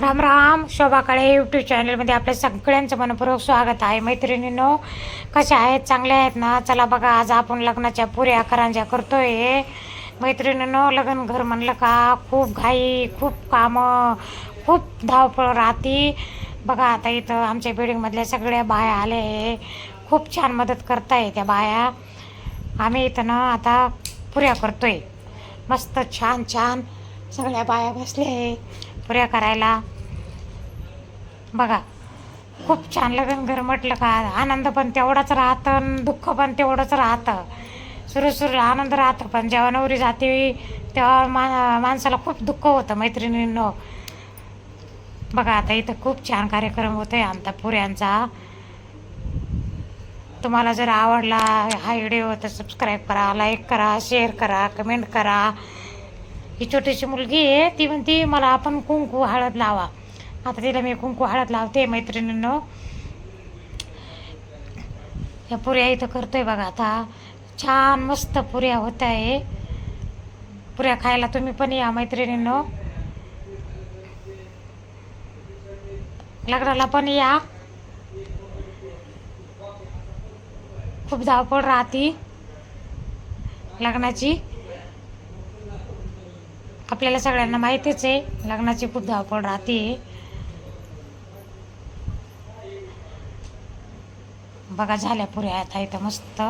राम राम. शोभा काळे YouTube चॅनलमध्ये आपल्या सगळ्यांचं मनपूर्वक स्वागत आहे. मैत्रिणींनो, कशा आहेत? चांगल्या आहेत ना? चला बघा, आज आपण लग्नाच्या पुऱ्या करंज्या करतोय. मैत्रिणींनो, लग्न घर म्हणलं का खूप घाई, खूप कामं, खूप धावपळ राहती. बघा आता इथं आमच्या बिल्डिंगमधल्या सगळ्या बाया आल्या आहे, खूप छान मदत करताय त्या बाया. आम्ही इथं ना आता पुऱ्या करतोय, मस्त छान छान सगळ्या बाया बसल्या आहे पुऱ्या करायला. बघा, खूप छान. लग्न घर म्हटलं का आनंद पण तेवढाच राहतं आणि दुःख पण तेवढंच राहतं. सुरू आनंद राहतं, पण जेव्हा नवरी जाते तेव्हा माणसाला खूप दुःख होतं मैत्रिणींनो. बघा आता इथं खूप छान कार्यक्रम होतो आहे आमचा पुऱ्यांचा. तुम्हाला जर आवडला हा व्हिडिओ तर सबस्क्राईब करा, लाईक करा, शेअर करा, कमेंट करा. ही छोटीशी मुलगी आहे, ती म्हणती मला आपण कुंकू हळद लावा. आता तिला मी कुंकू हळद लावते मैत्रिणींनो. या पुऱ्या इथं करतोय बघा आता. छान मस्त पुऱ्या होत आहे. पुऱ्या खायला तुम्ही पण या मैत्रिणींनो, लग्नाला पण या. खूप धावपळ राहती लग्नाची, आपल्याला सगळ्यांना माहितीच आहे. लग्नाची खूप धावपळ राहते. बघा झाल्या पुऱ्या आता इथं मस्त.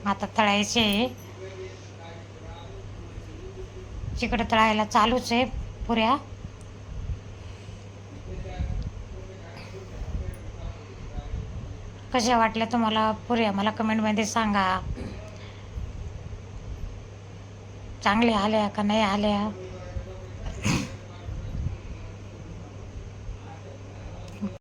आता तळायचे, तिकडं तळायला चालूच आहे पुऱ्या. कशा वाटल्या तुम्हाला पुऱ्या मला कमेंटमध्ये सांगा. चांगल्या आल्या का नाही आल्या?